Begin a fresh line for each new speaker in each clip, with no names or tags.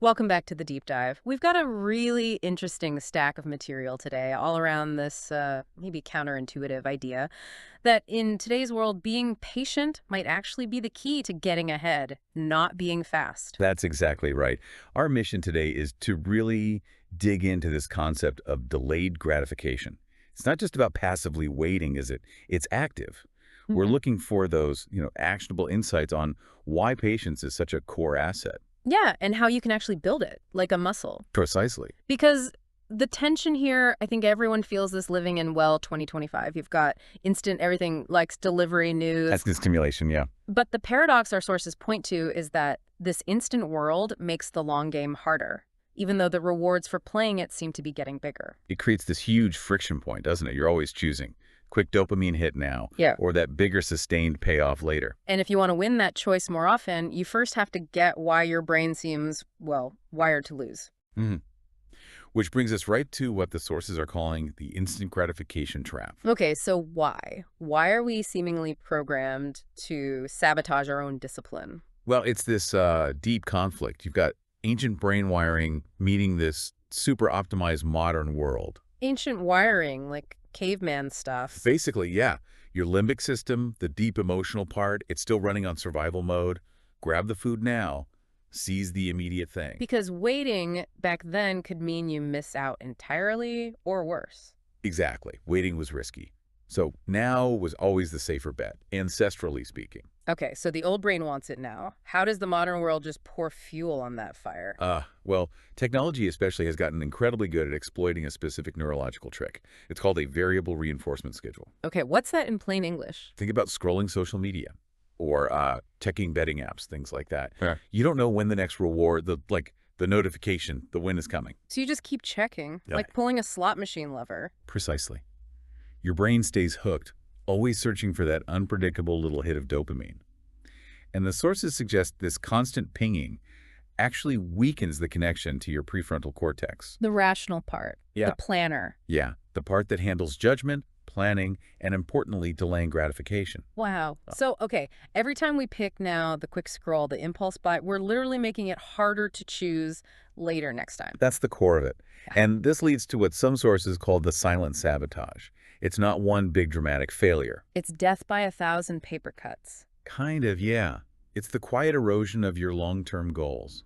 Welcome back to the deep dive. We've got a really interesting stack of material today, all around this maybe counterintuitive idea that in today's world, being patient might actually be the key to getting ahead, not being fast.
That's exactly right. Our mission today is to really dig into this concept of delayed gratification. It's not just about passively waiting, is it? It's active. We're
Mhm.
looking for those, actionable insights on why patience is such a core asset.
Yeah, and how you can actually build it, like a muscle.
Precisely.
Because the tension here, I think everyone feels this living in, well, 2025. You've got instant everything likes delivery news.
That's the stimulation, yeah.
But the paradox our sources point to is that this instant world makes the long game harder, even though the rewards for playing it seem to be getting bigger.
It creates this huge friction point, doesn't it? You're always choosing. Quick dopamine hit now,
Yeah.
or that bigger sustained payoff later.
And if you want to win that choice more often, you first have to get why your brain seems, well, wired to lose.
Mhm. Which brings us right to what the sources are calling the instant gratification trap.
Okay, so why? Why are we seemingly programmed to sabotage our own discipline?
Well, it's this deep conflict. You've got ancient brain wiring meeting this super optimized modern world.
Ancient wiring, like caveman stuff.
Basically, yeah, your limbic system, the deep emotional part, it's still running on survival mode. Grab the food now, seize the immediate thing.
Because waiting back then could mean you miss out entirely or worse.
Exactly. Waiting was risky. So now was always the safer bet, ancestrally speaking.
Okay, so the old brain wants it now. How does the modern world just pour fuel on that fire?
Well, technology especially has gotten incredibly good at exploiting a specific neurological trick. It's called a variable reinforcement schedule.
Okay, what's that in plain English?
Think about scrolling social media or checking betting apps, things like that.
Yeah.
You don't know when the next reward, the notification, the win is coming.
So you just keep checking,
Yeah.
like pulling a slot machine lever.
Precisely. Your brain stays hooked, always searching for that unpredictable little hit of dopamine. And the sources suggest this constant pinging actually weakens the connection to your prefrontal cortex.
The rational part.
Yeah.
The planner.
Yeah, the part that handles judgment, planning, and importantly, delaying gratification.
Wow. So, okay, every time we pick now the quick scroll, the impulse buy, we're literally making it harder to choose later next time.
That's the core of it.
Yeah.
And this leads to what some sources call the silent sabotage. It's not one big dramatic failure.
It's death by 1,000 paper cuts.
Kind of, yeah. It's the quiet erosion of your long-term goals.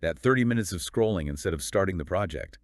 That 30 minutes of scrolling instead of starting the project.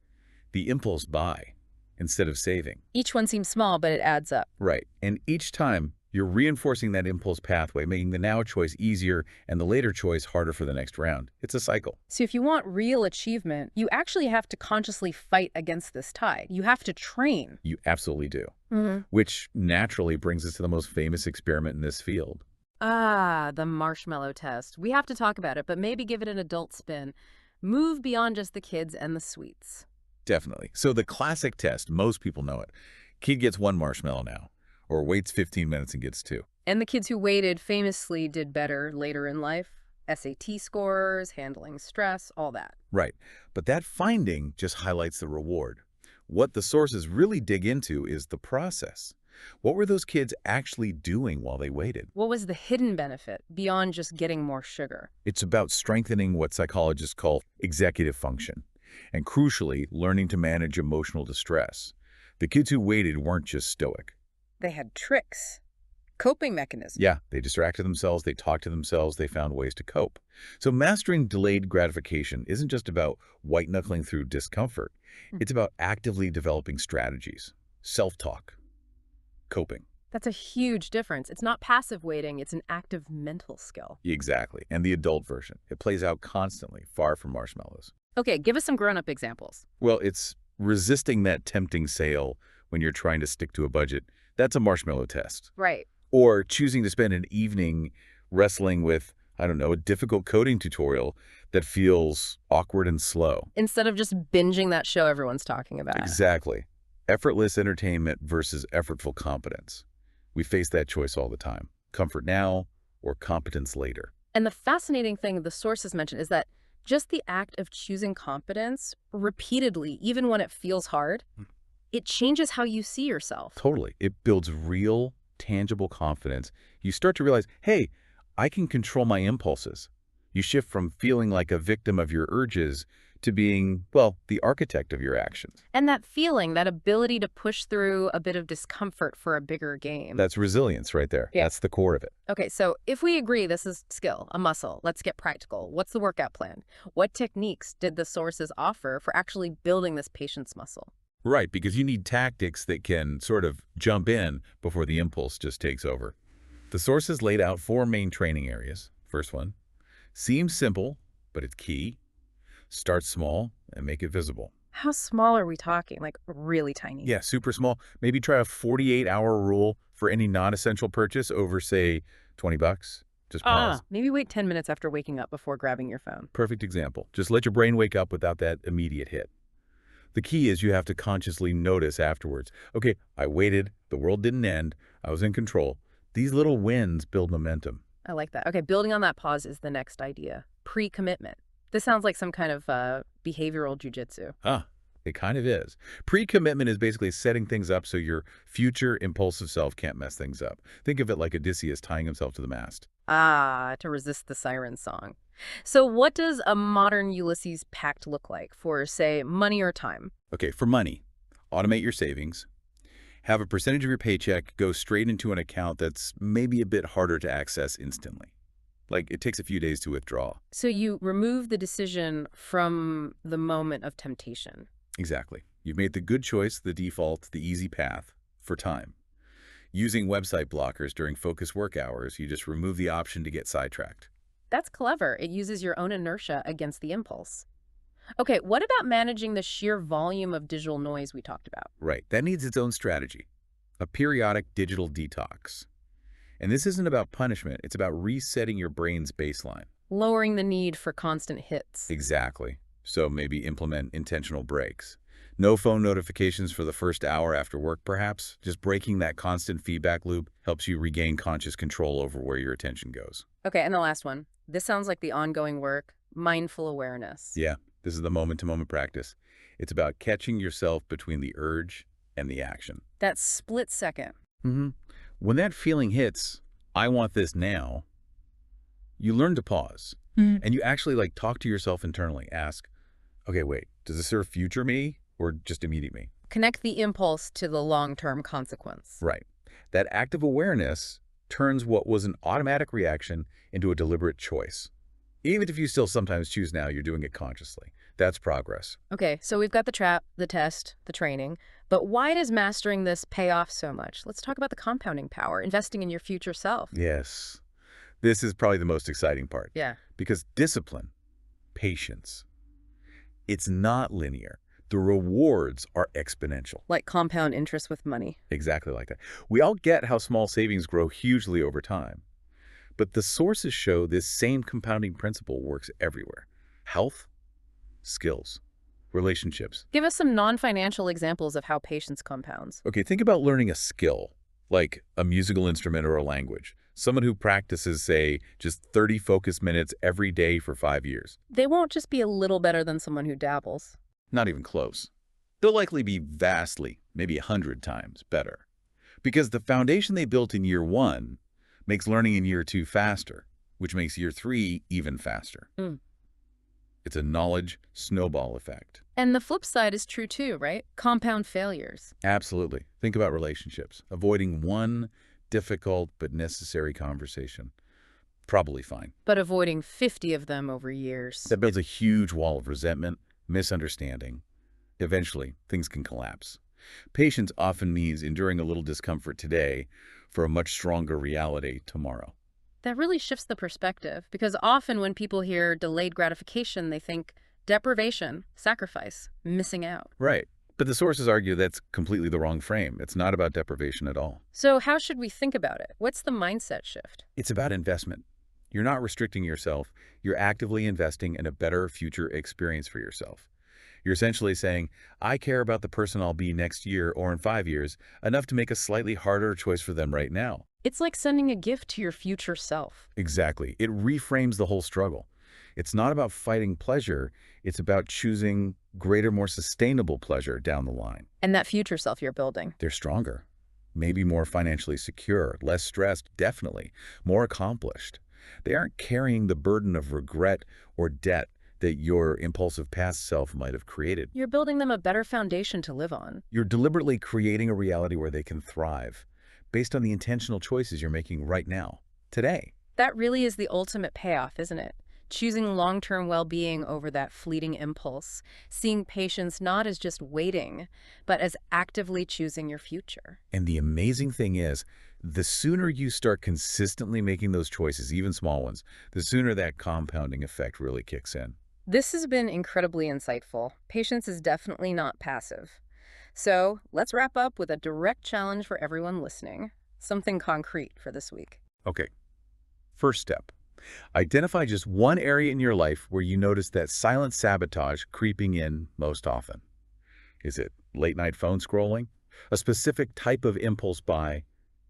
The impulse buy instead of saving.
Each one seems small, but it adds up.
Right. And each time, you're reinforcing that impulse pathway, making the now choice easier and the later choice harder for the next round. It's a cycle.
So if you want real achievement, you actually have to consciously fight against this tide. You have to train.
You absolutely do.
Mm-hmm.
Which naturally brings us to the most famous experiment in this field.
Ah, the Marshmallow Test. We have to talk about it, but maybe give it an adult spin. Move beyond just the kids and the sweets.
Definitely. So the classic test, most people know it. Kid gets one marshmallow now, or waits 15 minutes and gets two.
And the kids who waited famously did better later in life. SAT scores, handling stress, all that.
Right. But that finding just highlights the reward. What the sources really dig into is the process. What were those kids actually doing while they waited?
What was the hidden benefit beyond just getting more sugar?
It's about strengthening what psychologists call executive function, and crucially, learning to manage emotional distress. The kids who waited weren't just stoic.
They had tricks, coping mechanisms.
Yeah, they distracted themselves, they talked to themselves, they found ways to cope. So mastering delayed gratification isn't just about white-knuckling through discomfort. It's about actively developing strategies, self-talk, coping.
That's a huge difference. It's not passive waiting, it's an active mental skill.
Exactly. And the adult version. It plays out constantly, far from marshmallows.
Okay, give us some grown-up examples.
Well, it's resisting that tempting sale when you're trying to stick to a budget. That's a marshmallow test.
Right.
Or choosing to spend an evening wrestling with, I don't know, a difficult coding tutorial that feels awkward and slow.
Instead of just binging that show everyone's talking about.
Exactly. Effortless entertainment versus effortful competence. We face that choice all the time. Comfort now or competence later.
And the fascinating thing the sources mention is that just the act of choosing competence repeatedly, even when it feels hard, it changes how you see yourself.
Totally. It builds real, tangible confidence. You start to realize, hey, I can control my impulses. You shift from feeling like a victim of your urges to being, well, the architect of your actions.
And that feeling, that ability to push through a bit of discomfort for a bigger game.
That's resilience right there.
Yeah.
That's the core of it.
Okay, so if we agree this is skill, a muscle, let's get practical. What's the workout plan? What techniques did the sources offer for actually building this patience muscle?
Right, because you need tactics that can sort of jump in before the impulse just takes over. The sources laid out 4 main training areas. First one, seems simple, but it's key. Start small and make it visible.
How small are we talking? Like really tiny?
Yeah, super small. Maybe try a 48-hour rule for any non-essential purchase over, say, 20 bucks. Just pause.
Maybe wait 10 minutes after waking up before grabbing your phone.
Perfect example. Just let your brain wake up without that immediate hit. The key is you have to consciously notice afterwards. Okay, I waited. The world didn't end. I was in control. These little wins build momentum.
I like that. Okay, building on that pause is the next idea. Pre-commitment. This sounds like some kind of behavioral jujitsu.
It kind of is. Pre-commitment is basically setting things up so your future impulsive self can't mess things up. Think of it like Odysseus tying himself to the mast.
To resist the siren song. So what does a modern Ulysses pact look like for, say, money or time?
Okay, for money, automate your savings. Have a percentage of your paycheck go straight into an account that's maybe a bit harder to access instantly. Like, it takes a few days to withdraw.
So you remove the decision from the moment of temptation.
Exactly. You've made the good choice, the default, the easy path for time. Using website blockers during focus work hours, you just remove the option to get sidetracked.
That's clever. It uses your own inertia against the impulse. Okay, what about managing the sheer volume of digital noise we talked about?
Right. That needs its own strategy. A periodic digital detox. And this isn't about punishment. It's about resetting your brain's baseline.
Lowering the need for constant hits.
Exactly. So maybe implement intentional breaks. No phone notifications for the first hour after work, perhaps. Just breaking that constant feedback loop helps you regain conscious control over where your attention goes.
Okay, and the last one. This sounds like the ongoing work, mindful awareness.
Yeah, this is the moment-to-moment practice. It's about catching yourself between the urge and the action.
That split second.
When that feeling hits, I want this now, you learn to pause. And you actually talk to yourself internally. Ask, okay, wait, does this serve future me or just immediate me?
Connect the impulse to the long-term consequence.
Right. That active awareness turns what was an automatic reaction into a deliberate choice. Even if you still sometimes choose now, you're doing it consciously. That's progress.
Okay, so we've got the trap, the test, the training, but why does mastering this pay off so much? Let's talk about the compounding power, investing in your future self.
Yes. This is probably the most exciting part.
Yeah.
Because discipline, patience, it's not linear. The rewards are exponential.
Like compound interest with money.
Exactly like that. We all get how small savings grow hugely over time. But the sources show this same compounding principle works everywhere. Health, skills, relationships.
Give us some non-financial examples of how patience compounds.
Okay, think about learning a skill, like a musical instrument or a language. Someone who practices, say, just 30 focus minutes every day for 5 years.
They won't just be a little better than someone who dabbles.
Not even close. They'll likely be vastly, maybe 100 times better. Because the foundation they built in year 1 makes learning in year 2 faster, which makes year 3 even faster. It's a knowledge snowball effect.
And the flip side is true too, right? Compound failures.
Absolutely. Think about relationships. Avoiding one difficult but necessary conversation. Probably fine.
But avoiding 50 of them over years.
That builds a huge wall of resentment, misunderstanding. Eventually, things can collapse. Patience often means enduring a little discomfort today for a much stronger reality tomorrow.
That really shifts the perspective, because often when people hear delayed gratification, they think deprivation, sacrifice, missing out.
Right. But the sources argue that's completely the wrong frame. It's not about deprivation at all.
So how should we think about it? What's the mindset shift?
It's about investment. You're not restricting yourself. You're actively investing in a better future experience for yourself. You're essentially saying, I care about the person I'll be next year or in 5 years enough to make a slightly harder choice for them right now.
It's like sending a gift to your future self.
Exactly. It reframes the whole struggle. It's not about fighting pleasure. It's about choosing greater, more sustainable pleasure down the line.
And that future self you're building.
They're stronger, maybe more financially secure, less stressed, definitely, more accomplished. They aren't carrying the burden of regret or debt that your impulsive past self might have created.
You're building them a better foundation to live on.
You're deliberately creating a reality where they can thrive based on the intentional choices you're making right now, today.
That really is the ultimate payoff, isn't it? Choosing long-term well-being over that fleeting impulse, seeing patience not as just waiting, but as actively choosing your future.
And the amazing thing is, the sooner you start consistently making those choices, even small ones, the sooner that compounding effect really kicks in.
This has been incredibly insightful. Patience is definitely not passive. So let's wrap up with a direct challenge for everyone listening. Something concrete for this week.
Okay, first step. Identify just one area in your life where you notice that silent sabotage creeping in most often. Is it late-night phone scrolling? A specific type of impulse buy?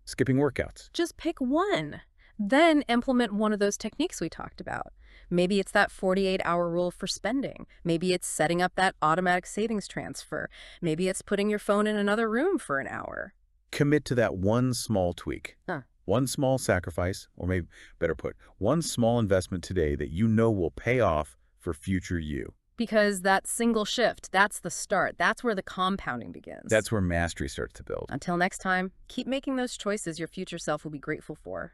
Skipping workouts?
Just pick one. Then implement one of those techniques we talked about. Maybe it's that 48-hour rule for spending. Maybe it's setting up that automatic savings transfer. Maybe it's putting your phone in another room for an hour.
Commit to that one small tweak.
Huh.
One small sacrifice, or maybe better put, one small investment today that you know will pay off for future you.
Because that single shift, that's the start. That's where the compounding begins.
That's where mastery starts to build.
Until next time, keep making those choices your future self will be grateful for.